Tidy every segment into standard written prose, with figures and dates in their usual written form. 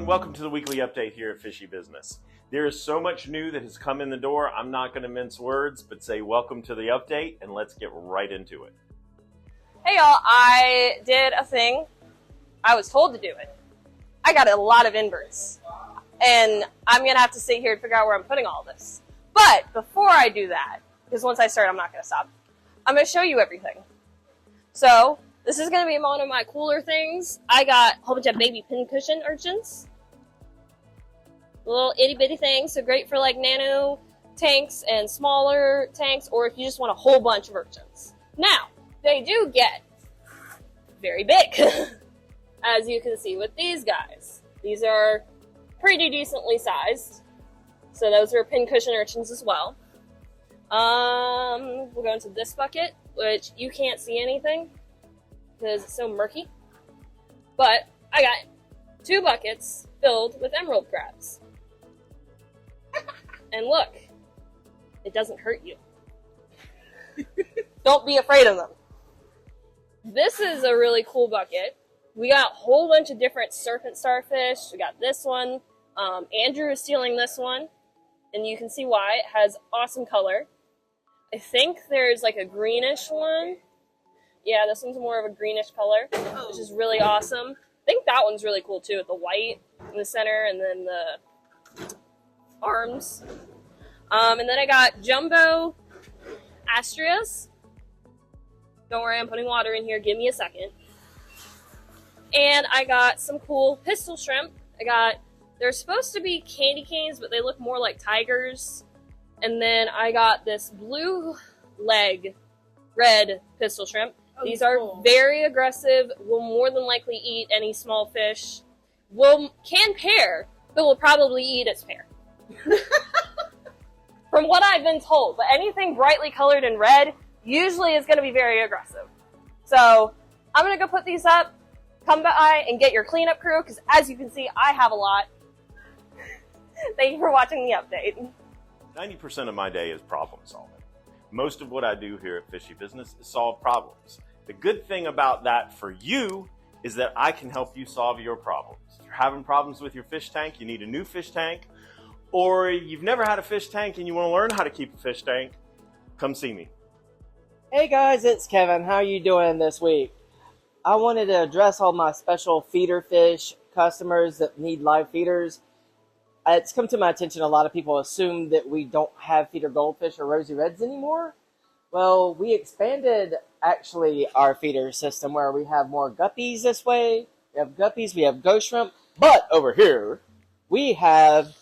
everyone, welcome to the weekly update here at Fishy Business. There is so much new that has come in the door, I'm not going to mince words, but say welcome to the update and let's get right into it. Hey y'all, I did a thing. I was told to do it. I got a lot of inverts. And I'm going to have to sit here and figure out where I'm putting all this. But before I do that, because once I start I'm not going to stop, I'm going to show you everything. So, this is going to be one of my cooler things. I got a whole bunch of baby pincushion urchins. Little itty bitty things, so great for like nano tanks and smaller tanks, or if you just want a whole bunch of urchins. Now, they do get very big, as you can see with these guys. These are pretty decently sized. So those are pincushion urchins as well. We'll go into this bucket, which you can't see anything because it's so murky. But I got 2 buckets filled with emerald crabs. And look, it doesn't hurt you. Don't be afraid of them. This is a really cool bucket. We got a whole bunch of different serpent starfish. We got this one. Andrew is stealing this one. And you can see why. It has awesome color. I think there's like a greenish one. Yeah, this one's more of a greenish color, which is really awesome. I think that one's really cool too, with the white in the center and then the arms. And then I got jumbo astrias. Don't worry, I'm putting water in here. Give me a second. And I got some cool pistol shrimp. They're supposed to be candy canes, but they look more like tigers. And then I got this blue leg red pistol shrimp. These are very aggressive, will more than likely eat any small fish. Can pair, but will probably eat its pair. From what I've been told, but anything brightly colored in red usually is going to be very aggressive. So I'm going to go put these up, come by and get your cleanup crew, because as you can see, I have a lot. Thank you for watching the update. 90% of my day is problem solving. Most of what I do here at Fishy Business is solve problems. The good thing about that for you is that I can help you solve your problems. If you're having problems with your fish tank, you need a new fish tank, or you've never had a fish tank and you want to learn how to keep a fish tank, come see me. Hey guys, it's Kevin. How are you doing this week? I wanted to address all my special feeder fish customers that need live feeders. It's come to my attention a lot of people assume that we don't have feeder goldfish or rosy reds anymore. Well, we expanded actually our feeder system where we have more guppies this way. We have guppies, we have ghost shrimp, but over here we have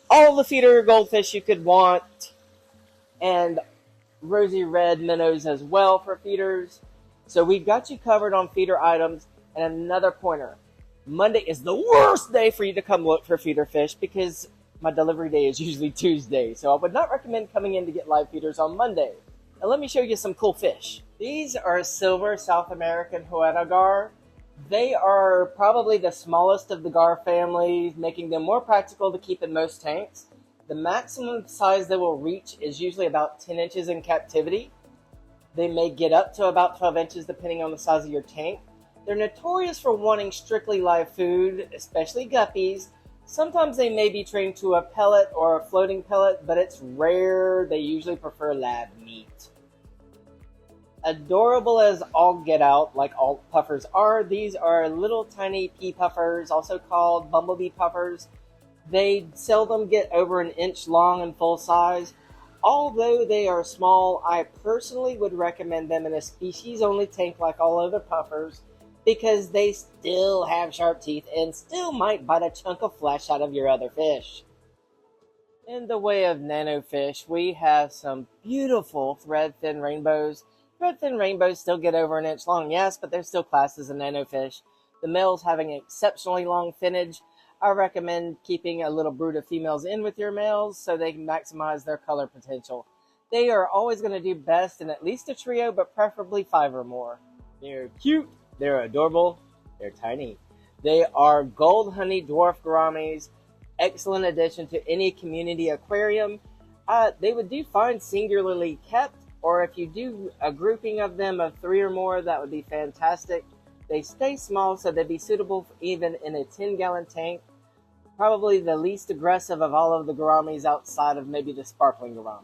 all the feeder goldfish you could want and rosy red minnows as well for feeders. So we've got you covered on feeder items. And another pointer, Monday is the worst day for you to come look for feeder fish because my delivery day is usually Tuesday. So I would not recommend coming in to get live feeders on Monday. Now let me show you some cool fish. These are silver South American HUJETA gar. They are probably the smallest of the gar family, making them more practical to keep in most tanks. The maximum size they will reach is usually about 10 inches in captivity. They may get up to about 12 inches depending on the size of your tank. They're notorious for wanting strictly live food, especially guppies. Sometimes they may be trained to a pellet or a floating pellet, but it's rare. They usually prefer lab meat. Adorable as all get out, like all puffers are, these are little tiny pea puffers, also called bumblebee puffers. They seldom get over an inch long in full size. Although they are small, I personally would recommend them in a species-only tank like all other puffers, because they still have sharp teeth and still might bite a chunk of flesh out of your other fish. In the way of nanofish, we have some beautiful threadfin rainbows. Threadfin rainbows still get over an inch long, yes, but they're still classed as a nanofish. The males having exceptionally long finnage. I recommend keeping a little brood of females in with your males so they can maximize their color potential. They are always going to do best in at least a trio, but preferably 5 or more. They're cute. They're adorable. They're tiny. They are gold honey dwarf gouramis. Excellent addition to any community aquarium. They would do fine singularly kept, or if you do a grouping of them of 3 or more, that would be fantastic. They stay small, so they'd be suitable even in a 10-gallon tank. probably the least aggressive of all of the gouramis outside of maybe the sparkling gourami.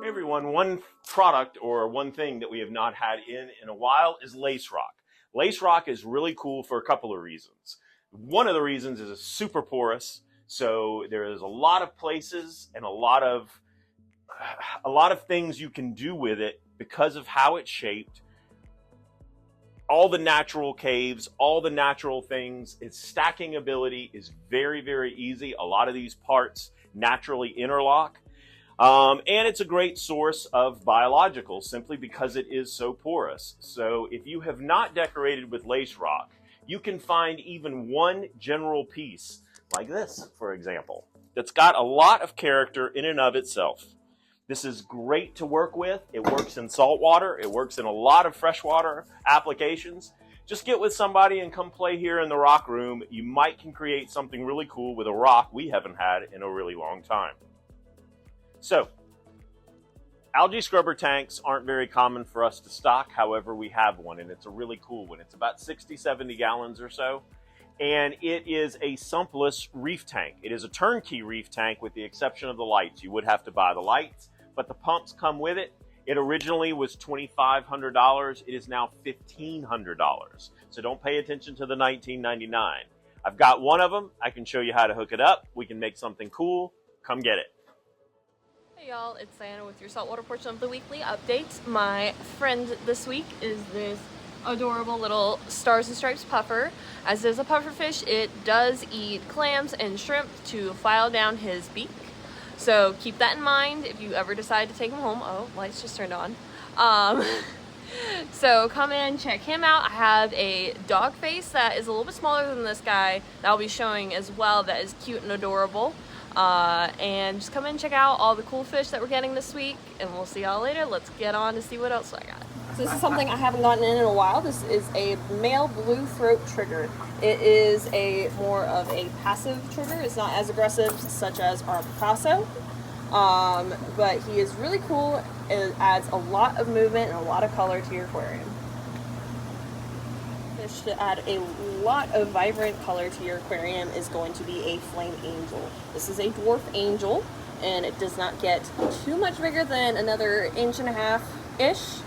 Everyone, one product or one thing that we have not had in a while is lace rock. Lace rock is really cool for a couple of reasons. One of the reasons is it's super porous, so there is a lot of places and a lot of things you can do with it because of how it's shaped. All the natural caves, all the natural things, its stacking ability is very, very easy. A lot of these parts naturally interlock. And it's a great source of biologicals simply because it is so porous. So if you have not decorated with lace rock, you can find even one general piece like this, for example, that's got a lot of character in and of itself. This is great to work with. It works in saltwater. It works in a lot of freshwater applications. Just get with somebody and come play here in the rock room. You might can create something really cool with a rock we haven't had in a really long time. So, algae scrubber tanks aren't very common for us to stock. However, we have one, and it's a really cool one. It's about 60, 70 gallons or so, and it is a sumpless reef tank. It is a turnkey reef tank with the exception of the lights. You would have to buy the lights, but the pumps come with it. It originally was $2,500. It is now $1,500. So don't pay attention to the $19.99. I've got one of them. I can show you how to hook it up. We can make something cool. Come get it. Hey y'all, it's Diana with your saltwater portion of the weekly update. My friend this week is this adorable little stars and stripes puffer. As is a pufferfish, it does eat clams and shrimp to file down his beak. So keep that in mind if you ever decide to take him home. Oh, lights just turned on. So come in, check him out. I have a dog face that is a little bit smaller than this guy that I'll be showing as well that is cute and adorable. And just come in and check out all the cool fish that we're getting this week, and we'll see y'all later. Let's get on to see what else I got. So this is something I haven't gotten in a while. This is a male blue throat trigger. It is a more of a passive trigger. It's not as aggressive such as our Picasso, but he is really cool. It adds a lot of movement and a lot of color to your aquarium. Fish to add a lot of vibrant color to your aquarium is going to be a flame angel. This is a dwarf angel, and it does not get too much bigger than another 1.5 inch-ish.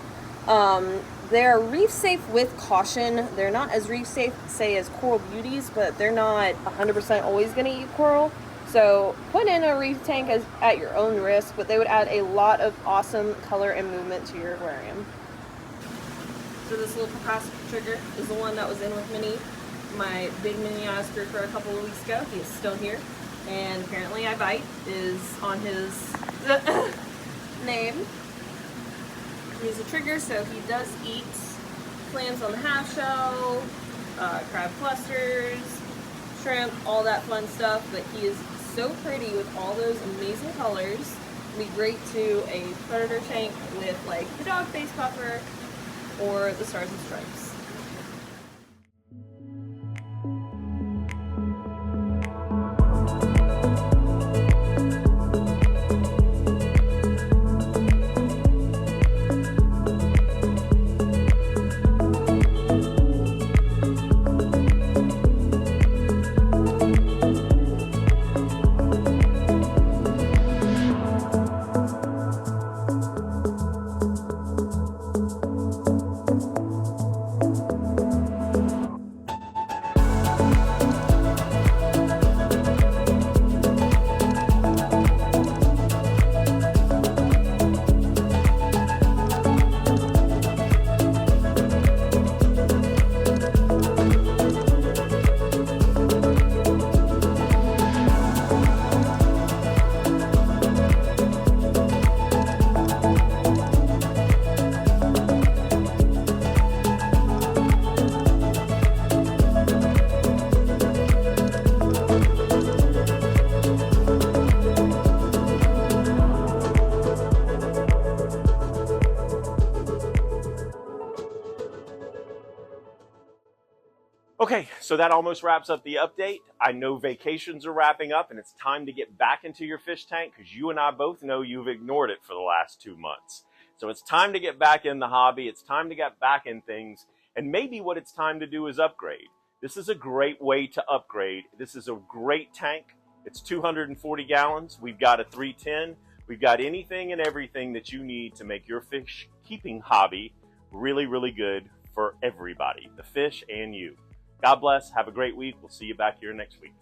They're reef safe with caution. They're not as reef safe, say, as coral beauties, but they're not 100% always going to eat coral. So put in a reef tank at your own risk, but they would add a lot of awesome color and movement to your aquarium. So this little Picasso trigger is the one that was in with Minnie, my big mini Oscar, for a couple of weeks ago. He is still here, and apparently I Bite is on his name. He's a trigger, so he does eat clams on the half shell, crab clusters, shrimp, all that fun stuff, but he is so pretty with all those amazing colors. It'd be great to a predator tank with like the dog face puffer or the stars and stripes. So that almost wraps up the update. I know vacations are wrapping up and it's time to get back into your fish tank because you and I both know you've ignored it for the last 2 months. So it's time to get back in the hobby. It's time to get back in things. And maybe what it's time to do is upgrade. This is a great way to upgrade. This is a great tank. It's 240 gallons. We've got a 310. We've got anything and everything that you need to make your fish keeping hobby really, really good for everybody, the fish and you. God bless. Have a great week. We'll see you back here next week.